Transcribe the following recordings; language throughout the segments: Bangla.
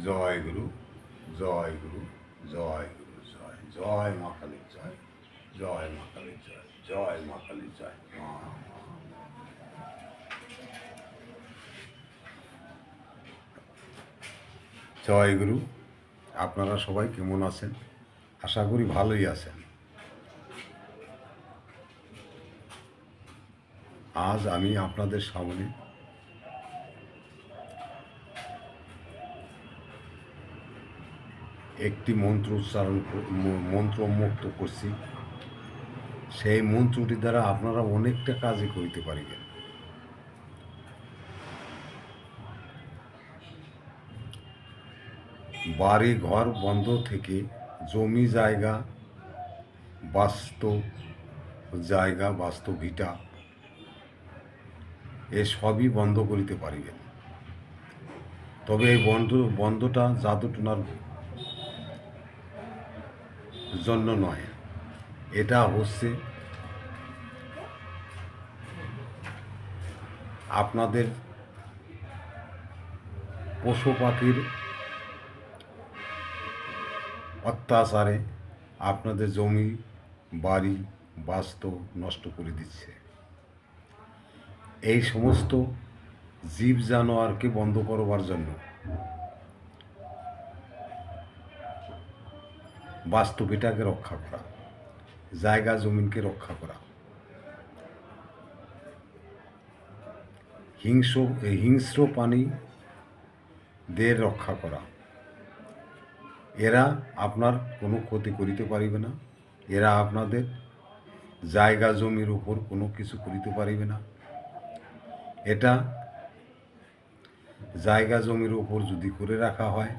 জয় গুরু, জয় গুরু, জয় গুরু, জয় জয় মা কালীর জয়, জয় মা কালীর জয়, জয় মা কালীর জয়। জয় গুরু। আপনারা সবাই কেমন আছেন? আশা করি ভালোই আছেন। আজ আমি আপনাদের সামনে একটি মন্ত্র উচ্চারণ মন্ত্র মুক্ত করছি। সেই মন্ত্রটি দ্বারা আপনারা অনেকটা কাজই করিতে পারিবেন। বাড়ি ঘর বন্ধ থেকে জমি জায়গা, বাস্তু ভিটা এসবই বন্ধ করিতে পারিবেন। তবে এই বন্ধটা জাদুটোনার জন্য নয়, এটা হচ্ছে আপনাদের পশু পাখির অত্যাচারে আপনাদের জমি বাড়ি বাস্তু নষ্ট করে দিচ্ছে। এই সমস্ত জীব জানোয়ারকে বন্ধ করবার জন্য বাস্তবিটাকে রক্ষা করা, জায়গা জমিনকে রক্ষা করা, হিংস্র প্রাণীদের রক্ষা করা। এরা আপনার কোনো ক্ষতি করিতে পারিবে না, এরা আপনাদের জায়গা জমির উপর কোনো কিছু করিতে পারিবে না। এটা জায়গা জমির উপর যদি করে রাখা হয়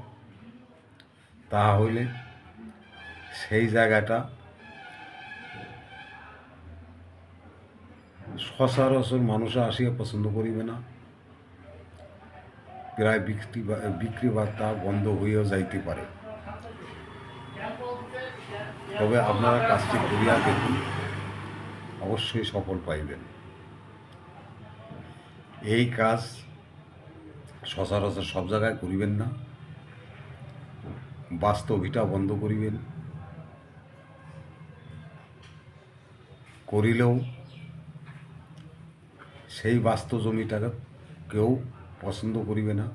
তাহলে সেই জায়গাটা সচরাচর মানুষ আসিয়া পছন্দ করিবে না, প্রায় বিক্রি বার্তা বন্ধ হইয়াও যাইতে পারে। তবে আপনারা কাজটি করিয়া দেখুন, অবশ্যই সফল পাইবেন। এই কাজ সচরাচর সব জায়গায় করিবেন না, বাস্তবিটা বন্ধ করিবেন। করিলেও সেই বাস্তু জমিটাকে কেউ পছন্দ করিবে না,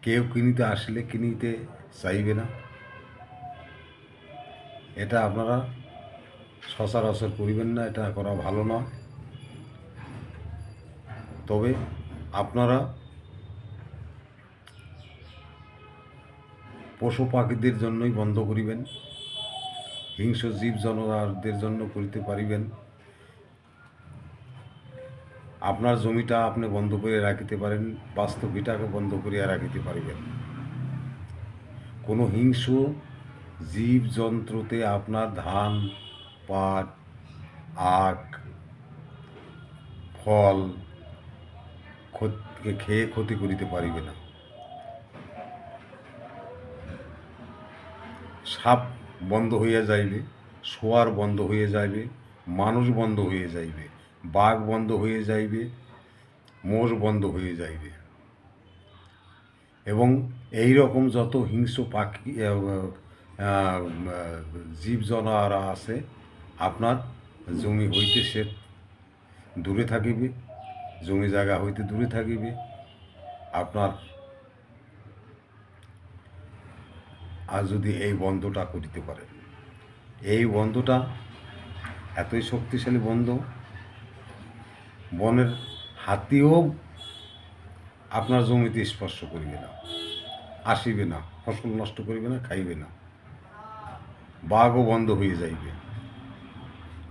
কেউ কিনিতে আসলে কিনিতে চাইবে না। এটা আপনারা সচরাচর করিবেন না, এটা করা ভালো নয়। তবে আপনারা পশু পাখিদের জন্যই বন্ধ করিবেন, হিংস্র জীব জানোয়ারদের জন্য করিতে পারিবেন। আপনার জমিটা আপনি বন্ধ করে রাখিতে পারেন, বাস্তবিটাকে বন্ধ করিয়া রাখিতে পারিবেন। কোনো হিংস্র জীব জন্তুতে আপনার ধান, পাট, আখ, ফল খেয়ে ক্ষতি করিতে পারিবে না। সাপ বন্ধ হইয়া যাইবে, শোয়ার বন্ধ হয়ে যাইবে, মানুষ বন্ধ হয়ে যাইবে, বাঘ বন্ধ হয়ে যাইবে, মোষ বন্ধ হয়ে যাইবে। এবং এই রকম যত হিংস্র পাখি জীব জানোয়ার আছে আপনার জমি হইতে সে দূরে থাকিবে, জমি জায়গা হইতে দূরে থাকিবে। আপনার আর যদি এই বন্ধটা করিতে পারে, এই বন্ধটা এতই শক্তিশালী বন্ধ, বনের হাতিও আপনার জমিতে স্পর্শ করিবে না, আসিবে না, ফসল নষ্ট করিবে না, খাইবে না। বাঘও বন্ধ হয়ে যাইবে।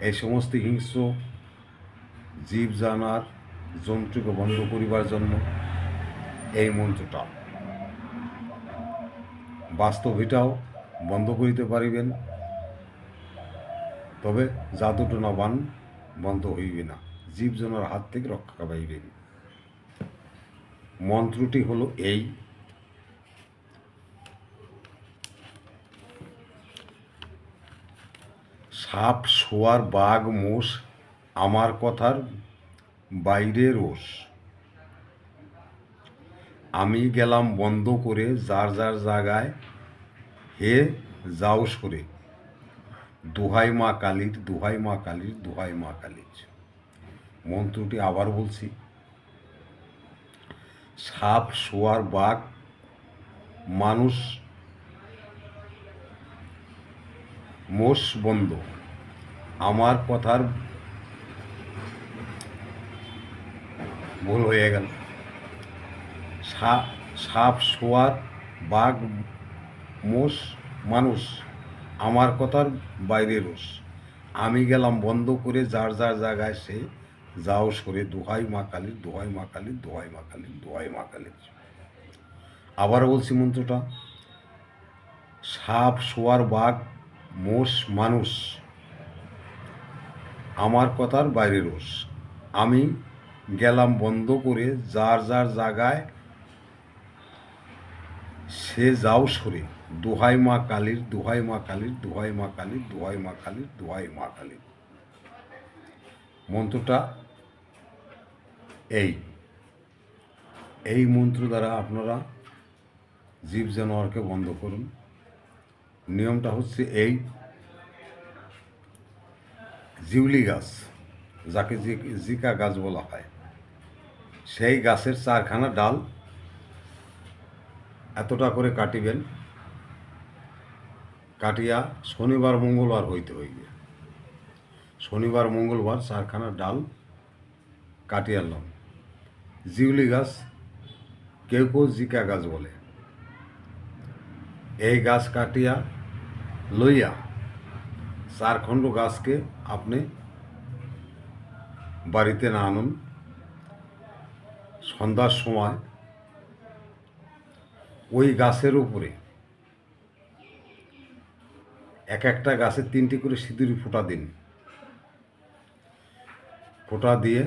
এই সমস্ত হিংস্র জীব জানোয়ার জন্তুকে বন্ধ করিবার জন্য এই মন্ত্রটা, বাস্তবিটাও বন্ধ করিতে পারিবেন। তবে জাদুটোনা বান বন্ধ হইবে না, জীব জানোয়ার হাত থেকে রক্ষা পাইবেন। মন্ত্রটি হলো এই: সাপ শোয়ার বাঘ মোষ আমার কথার বাইরে রোষ, আমি গেলাম বন্ধ করে যার যার জায়গায়, হে যাও সরে, দোহাই মা কালীর, দোহাই মা কালীর, দোহাই মা কালীর। মন্ত্রটি আবার বলছি। সাপ, শোয়ার, বাঘ, মানুষ, মোষ বন্ধ, আমার কথার ভুল হয়ে গেল। সাপ, শোয়ার, বাঘ, মোষ, মানুষ, আমার কথার বাইরে রোষ। আমি গেলাম বন্ধ করে যার যার জায়গায়, সে যাও সরে, দোহাই মা কালীর, দোহাই মা কালীর, দোহাই মা কালীর, দোহাই মা কালীর। আবার বলছি মন্ত্রটা। সাপ, শোয়ার, বাঘ, মোষ, মানুষ, আমার কথার বাইরে রোষ। আমি গেলাম বন্ধ করে যার যার জায়গায়, সে যাও সরে, দোহাই মা কালীর, দোহাই মা কালীর, দোহাই মা কালীর, দোহাই মা কালীর, দোহাই মা কালীর। মন্ত্রটা এই মন্ত্র দ্বারা আপনারা জীব জানোয়ারকে বন্ধ করুন। নিয়মটা হচ্ছে এই। জিউলি গাছ, যাকে জিকা গাছ বলা হয়, সেই গাছের 4খানা ডাল এতটা করে কাটিবেন। কাটিয়া শনিবার মঙ্গলবার হইতে হইবে। শনিবার মঙ্গলবার 4খানা ডাল কাটিয়ে আনলাম। জিউলি গাছ, কেউ কেউ জিকা গাছ বলে। এই গাছ কাটিয়া লইয়া 4 খণ্ড গাছকে আপনি বাড়িতে না আনুন। সন্ধ্যার সময় ওই গাছের উপরে এক একটা গাছে 3টি করে সিঁদুর ফোঁটা দিন। ফোঁটা দিয়ে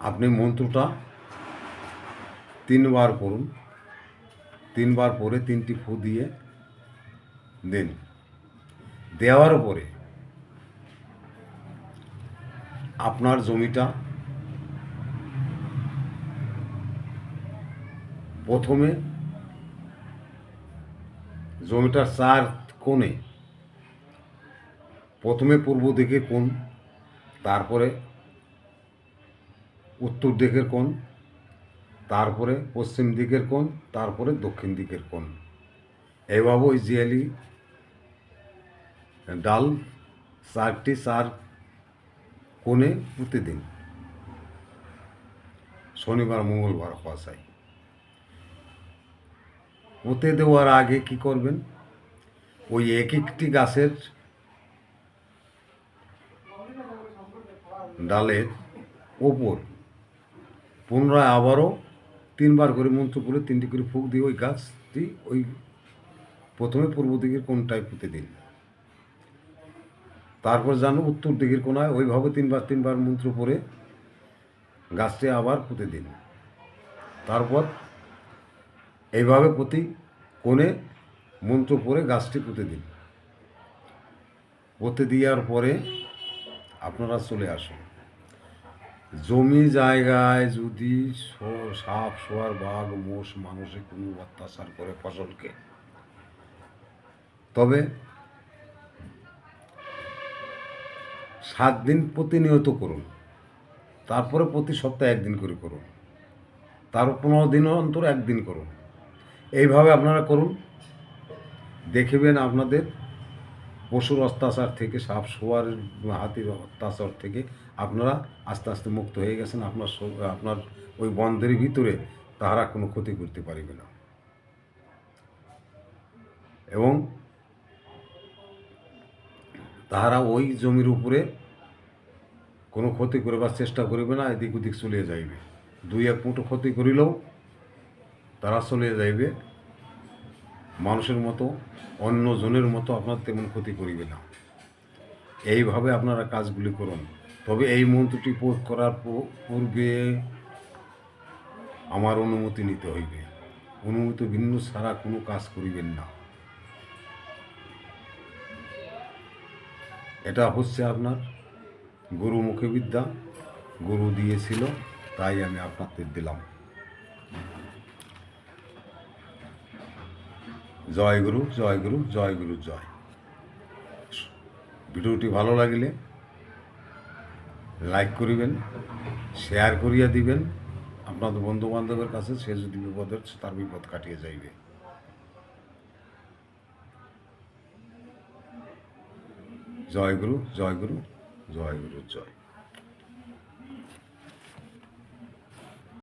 আপনি মন্ত্রটা 3বার পড়ুন। 3বার পরে 3টি ফু দিয়ে দিন। দেওয়ার পরে আপনার জমিটা প্রথমে জমিটার 4 কোণে, প্রথমে পূর্ব দিকের কোণ, তারপরে উত্তর দিকের কোণ, তারপরে পশ্চিম দিকের কোণ, তারপরে দক্ষিণ দিকের কোণ। এইভাবে ওই জিয়ালি ডাল 4টি 4 কোণে পুঁতে দিন। শনিবার মঙ্গলবার হওয়া চাই। পুঁতে দেওয়ার আগে কি করবেন, ওই এক একটি গাছের ডালের ওপর পুনরায় আবারও 3বার করে মন্ত্র পড়ে 3টি করে ফুঁক দিয়ে ওই গাছটি ওই প্রথমে পূর্ব দিকের কোণটায় পুঁতে দিন। তারপর জানো উত্তর দিকের কোণায় ওইভাবে 3বার মন্ত্র পড়ে গাছটি আবার পুঁতে দিন। তারপর এইভাবে প্রতি কোণে মন্ত্র পড়ে গাছটি পুঁতে দিন। পুঁতে দেওয়ার পরে আপনারা চলে আসুন। জমি জায়গায় যদি সাপ, শোয়ার, বাঘ, মোষ, মানুষে কোনো অত্যাচার করে ফসলকে, তবে 7 দিন প্রতিনিয়ত করুন। তারপরে প্রতি সপ্তাহে 1 দিন করে করুন। তার 15 দিন অন্তর 1 দিন করুন। এইভাবে আপনারা করুন। দেখবেন আপনাদের পশুর অত্যাচার থেকে, সাপ, শোয়ার, হাতির অত্যাচার থেকে আপনারা আস্তে আস্তে মুক্ত হয়ে গেছেন। আপনার ওই বন্ধের ভিতরে তাহারা কোনো ক্ষতি করতে পারবে না, এবং তাহারা ওই জমির উপরে কোনো ক্ষতি করবার চেষ্টা করবে না। এদিক ওদিক চলে যাইবে। 2-1 মুঠো ক্ষতি করিলেও তারা চলে যাইবে। মানুষের মতো, অন্য জনের মতো আপনার তেমন ক্ষতি করিবে না। এইভাবে আপনারা কাজগুলি করুন। তবে এই মন্ত্রটি প্রয়োগ করার পূর্বে আমার অনুমতি নিতে হইবে। অনুমতি ভিন্ন ছাড়া কোনো কাজ করিবেন না। এটা হচ্ছে আপনার গুরুমুখী বিদ্যা, গুরু দিয়েছিল। তাই আমি আপনাদের দিলাম। জয় গুরু, জয় গুরু, জয় গুরু, জয়। ভিডিওটি ভালো লাগলে লাইক করিবেন, শেয়ার করিয়া দিবেন আপনাদের বন্ধু বান্ধবের কাছে। সে যদি বিপদ হচ্ছে তার বিপদ কাটিয়ে যাইবে। জয় গুরু, জয় গুরু, জয় গুরু, জয়।